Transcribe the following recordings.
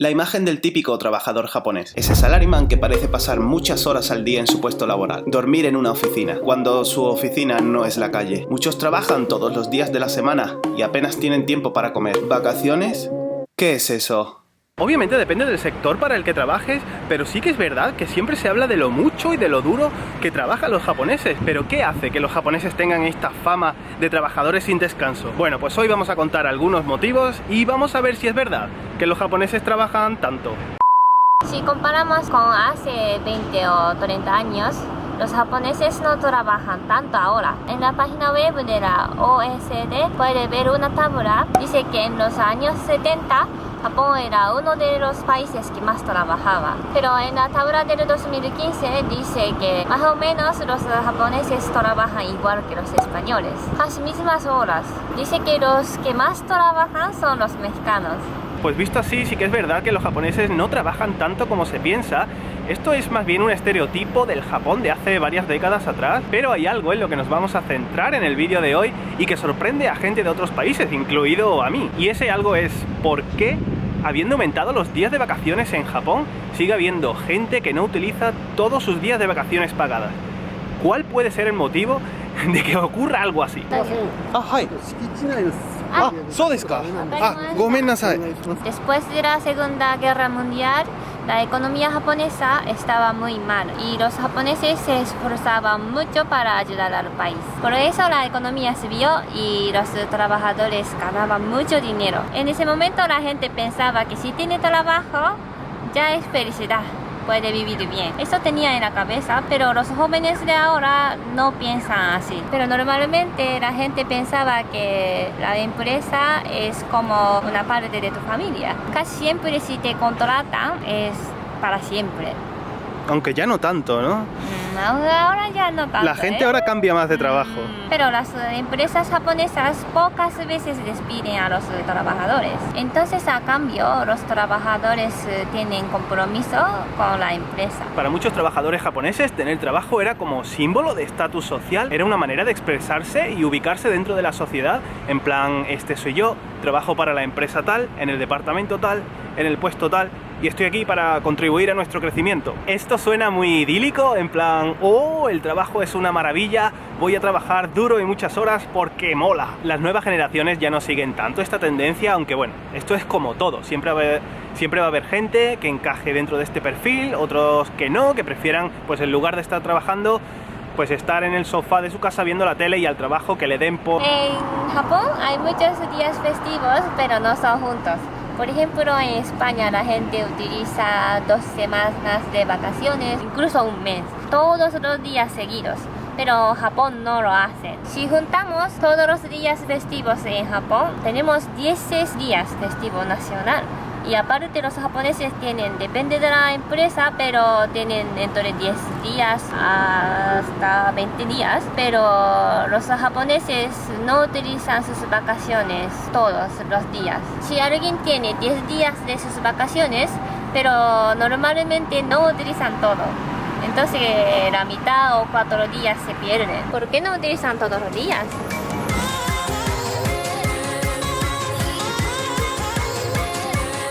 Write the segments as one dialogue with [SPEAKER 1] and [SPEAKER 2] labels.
[SPEAKER 1] La imagen del típico trabajador japonés, ese salaryman que parece pasar muchas horas al día en su puesto laboral, dormir en una oficina, cuando su oficina no es la calle. Muchos trabajan todos los días de la semana y apenas tienen tiempo para comer. ¿Vacaciones? ¿Qué es eso?
[SPEAKER 2] Obviamente depende del sector para el que trabajes, pero sí que es verdad que siempre se habla de lo mucho y de lo duro que trabajan los japoneses. ¿Pero qué hace que los japoneses tengan esta fama de trabajadores sin descanso? Bueno, pues hoy vamos a contar algunos motivos y vamos a ver si es verdad que los japoneses trabajan tanto.
[SPEAKER 3] Si comparamos con hace 20 o 30 años, los japoneses no trabajan tanto ahora. En la página web de la OECD puede ver una tabla. Dice que en los años 70 Japón era uno de los países que más trabajaba. Pero en la tabla del 2015 dice que más o menos los japoneses trabajan igual que los españoles. Las mismas horas. Dice que los que más trabajan son los mexicanos.
[SPEAKER 2] Pues visto así, sí que es verdad que los japoneses no trabajan tanto como se piensa. Esto es más bien un estereotipo del Japón de hace varias décadas atrás, pero hay algo en lo que nos vamos a centrar en el vídeo de hoy y que sorprende a gente de otros países, incluido a mí. Y ese algo es ¿por qué, habiendo aumentado los días de vacaciones en Japón, sigue habiendo gente que no utiliza todos sus días de vacaciones pagadas? ¿Cuál puede ser el motivo de que ocurra algo así?
[SPEAKER 3] Después de la Segunda Guerra Mundial, la economía japonesa estaba muy mal y los japoneses se esforzaban mucho para ayudar al país. Por eso la economía subió y los trabajadores ganaban mucho dinero. En ese momento la gente pensaba que si tiene trabajo, ya es felicidad, puede vivir bien. Eso tenía en la cabeza, pero los jóvenes de ahora no piensan así. Pero normalmente la gente pensaba que la empresa es como una parte de tu familia. Casi siempre si te contratan es para siempre.
[SPEAKER 2] Aunque ya no tanto, ¿no?
[SPEAKER 3] Ahora ya no tanto.
[SPEAKER 2] La gente ahora cambia más de trabajo.
[SPEAKER 3] Pero las empresas japonesas pocas veces despiden a los trabajadores. Entonces, a cambio, los trabajadores tienen compromiso con la empresa.
[SPEAKER 2] Para muchos trabajadores japoneses, tener trabajo era como símbolo de estatus social. Era una manera de expresarse y ubicarse dentro de la sociedad. En plan, este soy yo, trabajo para la empresa tal, en el departamento tal, en el puesto tal, y estoy aquí para contribuir a nuestro crecimiento. Esto suena muy idílico, en plan, oh, el trabajo es una maravilla, voy a trabajar duro y muchas horas porque mola. Las nuevas generaciones ya no siguen tanto esta tendencia, aunque bueno, esto es como todo, siempre va a haber gente que encaje dentro de este perfil, otros que no, que prefieran, pues en lugar de estar trabajando, pues estar en el sofá de su casa viendo la tele y al trabajo que le den por...
[SPEAKER 3] En Japón hay muchos días festivos, pero no son juntos. Por ejemplo, en España la gente utiliza 2 semanas de vacaciones, incluso un mes, todos los días seguidos. Pero Japón no lo hace. Si juntamos todos los días festivos en Japón, tenemos 16 días festivo nacional. Y aparte los japoneses tienen, depende de la empresa, pero tienen entre 10 días hasta 20 días. Pero los japoneses no utilizan sus vacaciones todos los días. Si alguien tiene 10 días de sus vacaciones, pero normalmente no utilizan todo. Entonces la mitad o 4 días se pierden. ¿Por qué no utilizan todos los días?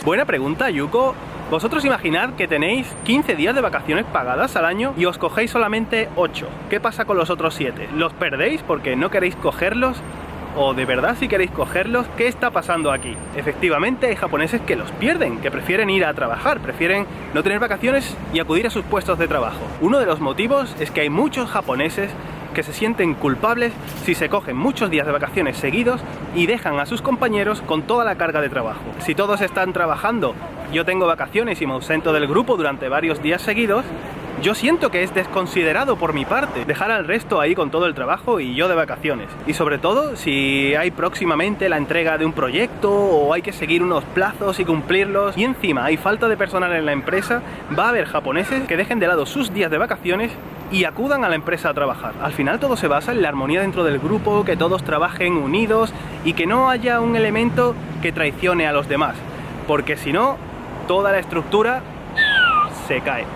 [SPEAKER 2] Buena pregunta, Yuko. Vosotros imaginad que tenéis 15 días de vacaciones pagadas al año y os cogéis solamente 8. ¿Qué pasa con los otros 7? ¿Los perdéis porque no queréis cogerlos? ¿O de verdad si queréis cogerlos? ¿Qué está pasando aquí? Efectivamente hay japoneses que los pierden, que prefieren ir a trabajar, prefieren no tener vacaciones y acudir a sus puestos de trabajo. Uno de los motivos es que hay muchos japoneses que se sienten culpables si se cogen muchos días de vacaciones seguidos y dejan a sus compañeros con toda la carga de trabajo. Si todos están trabajando, yo tengo vacaciones y me ausento del grupo durante varios días seguidos, yo siento que es desconsiderado por mi parte dejar al resto ahí con todo el trabajo y yo de vacaciones. Y sobre todo si hay próximamente la entrega de un proyecto o hay que seguir unos plazos y cumplirlos y encima hay falta de personal en la empresa, va a haber japoneses que dejen de lado sus días de vacaciones y acudan a la empresa a trabajar. Al final todo se basa en la armonía dentro del grupo, que todos trabajen unidos y que no haya un elemento que traicione a los demás, porque si no, toda la estructura se cae.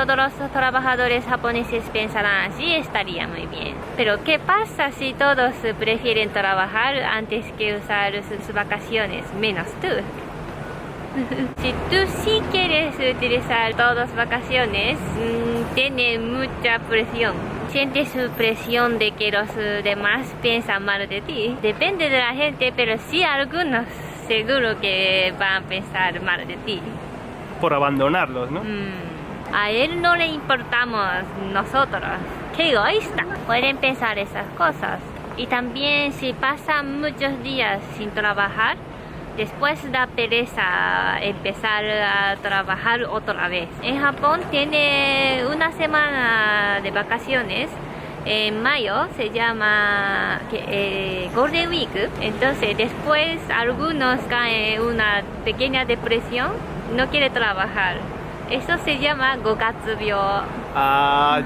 [SPEAKER 3] todos los trabajadores japoneses pensarán así, estaría muy bien. Pero ¿qué pasa si todos prefieren trabajar antes que usar sus vacaciones, menos tú? Si tú sí quieres utilizar todas las vacaciones, tiene mucha presión. Sientes su presión de que los demás piensan mal de ti. Depende de la gente, pero sí algunos seguro que van a pensar mal de ti.
[SPEAKER 2] Por abandonarlos, ¿no?
[SPEAKER 3] A él no le importamos nosotros. ¡Qué egoísta! Pueden pensar esas cosas. Y también si pasan muchos días sin trabajar, después da pereza empezar a trabajar otra vez. En Japón tiene una semana de vacaciones. En mayo se llama Golden Week. Entonces después algunos caen en una pequeña depresión, no quiere trabajar. Eso se llama Gogatsubyo.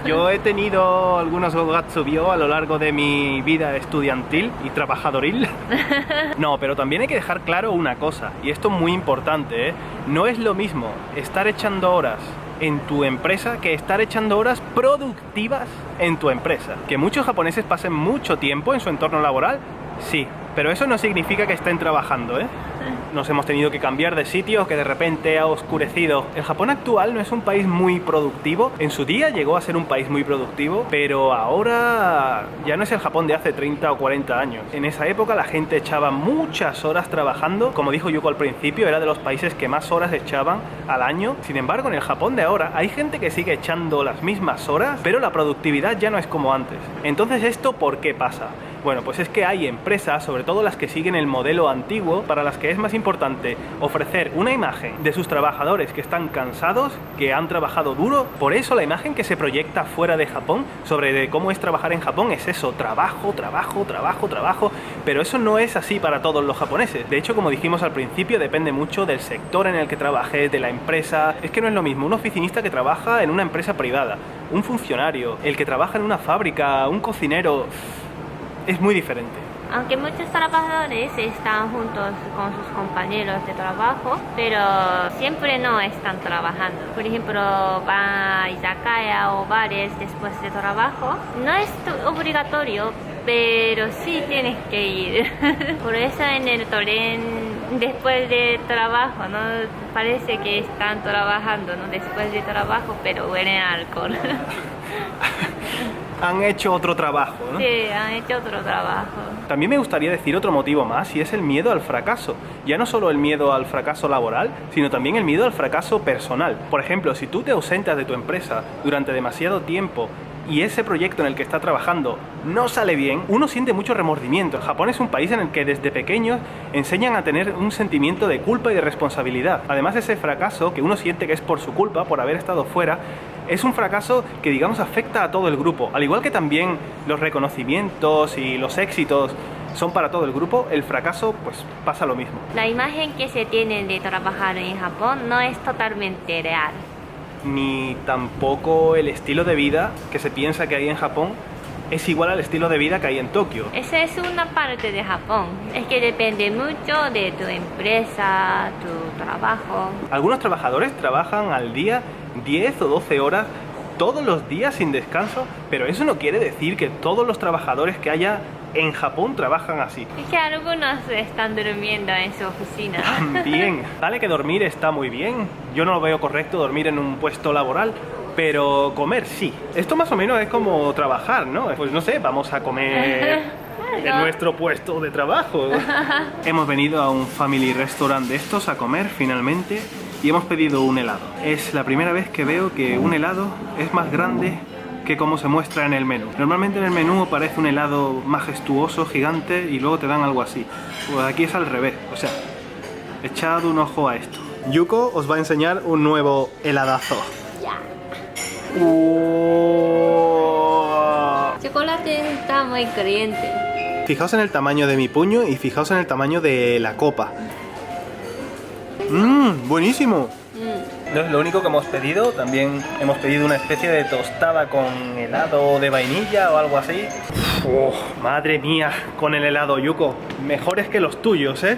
[SPEAKER 2] Yo he tenido algunos Gogatsubyo a lo largo de mi vida estudiantil y trabajadoril. No, pero también hay que dejar claro una cosa, y esto es muy importante, ¿eh? No es lo mismo estar echando horas en tu empresa que estar echando horas productivas en tu empresa. Que muchos japoneses pasen mucho tiempo en su entorno laboral, sí, pero eso no significa que estén trabajando, ¿eh? Nos hemos tenido que cambiar de sitio, que de repente ha oscurecido. El Japón actual no es un país muy productivo. En su día llegó a ser un país muy productivo, pero ahora ya no es el Japón de hace 30 o 40 años. En esa época la gente echaba muchas horas trabajando. Como dijo Yuko al principio, era de los países que más horas echaban al año. Sin embargo, en el Japón de ahora hay gente que sigue echando las mismas horas, pero la productividad ya no es como antes. Entonces, ¿esto por qué pasa? Bueno, pues es que hay empresas, sobre todo las que siguen el modelo antiguo, para las que es más importante ofrecer una imagen de sus trabajadores que están cansados, que han trabajado duro. Por eso la imagen que se proyecta fuera de Japón sobre cómo es trabajar en Japón es eso, trabajo, trabajo, trabajo, trabajo. Pero eso no es así para todos los japoneses. De hecho, como dijimos al principio, depende mucho del sector en el que trabajes, de la empresa. Es que no es lo mismo un oficinista que trabaja en una empresa privada, un funcionario, el que trabaja en una fábrica, un cocinero. Es muy diferente.
[SPEAKER 3] Aunque muchos trabajadores están juntos con sus compañeros de trabajo, pero siempre no están trabajando. Por ejemplo, van a izakaya o bares después de trabajo. No es obligatorio, pero sí tienes que ir. Por eso en el tren, después de trabajo, ¿no? Parece que están trabajando, ¿no? Después de trabajo, pero huelen a alcohol.
[SPEAKER 2] Han hecho otro trabajo, ¿no?
[SPEAKER 3] Sí, han hecho otro trabajo.
[SPEAKER 2] También me gustaría decir otro motivo más, y es el miedo al fracaso. Ya no solo el miedo al fracaso laboral, sino también el miedo al fracaso personal. Por ejemplo, si tú te ausentas de tu empresa durante demasiado tiempo y ese proyecto en el que está trabajando no sale bien, uno siente mucho remordimiento. Japón es un país en el que desde pequeños enseñan a tener un sentimiento de culpa y de responsabilidad. Además, ese fracaso que uno siente que es por su culpa, por haber estado fuera, es un fracaso que, digamos, afecta a todo el grupo. Al igual que también los reconocimientos y los éxitos son para todo el grupo, el fracaso pues pasa lo mismo.
[SPEAKER 3] La imagen que se tiene de trabajar en Japón no es totalmente real.
[SPEAKER 2] Ni tampoco el estilo de vida que se piensa que hay en Japón es igual al estilo de vida que hay en Tokio.
[SPEAKER 3] Esa es una parte de Japón. Es que depende mucho de tu empresa, tu trabajo.
[SPEAKER 2] Algunos trabajadores trabajan al día 10 o 12 horas todos los días sin descanso, pero eso no quiere decir que todos los trabajadores que haya en Japón trabajan así.
[SPEAKER 3] Es que algunos están durmiendo en su oficina.
[SPEAKER 2] Bien, vale que dormir está muy bien. Yo no lo veo correcto dormir en un puesto laboral, pero comer sí. Esto más o menos es como trabajar, ¿no? Pues no sé, vamos a comer en nuestro puesto de trabajo. Hemos venido a un family restaurant de estos a comer finalmente y hemos pedido un helado. Es la primera vez que veo que un helado es más grande que como se muestra en el menú. Normalmente en el menú parece un helado majestuoso, gigante, y luego te dan algo así. Pues aquí es al revés, o sea, echad un ojo a esto. Yuko os va a enseñar un nuevo heladazo.
[SPEAKER 3] Ya.
[SPEAKER 2] Chocolate
[SPEAKER 3] está muy caliente.
[SPEAKER 2] Fijaos en el tamaño de mi puño y fijaos en el tamaño de la copa. ¡Buenísimo! No es lo único que hemos pedido, también hemos pedido una especie de tostada con helado de vainilla o algo así. ¡Oh, madre mía! Con el helado, Yuko, mejores que los tuyos, ¿eh?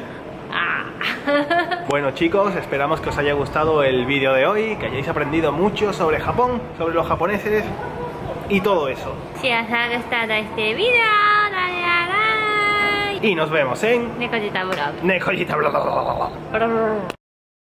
[SPEAKER 2] Bueno chicos, esperamos que os haya gustado el vídeo de hoy, que hayáis aprendido mucho sobre Japón, sobre los japoneses y todo eso.
[SPEAKER 3] Si os ha gustado este video, dale a like.
[SPEAKER 2] Y nos vemos en
[SPEAKER 3] Nekojita Vlog.
[SPEAKER 2] Nekojita Vlog.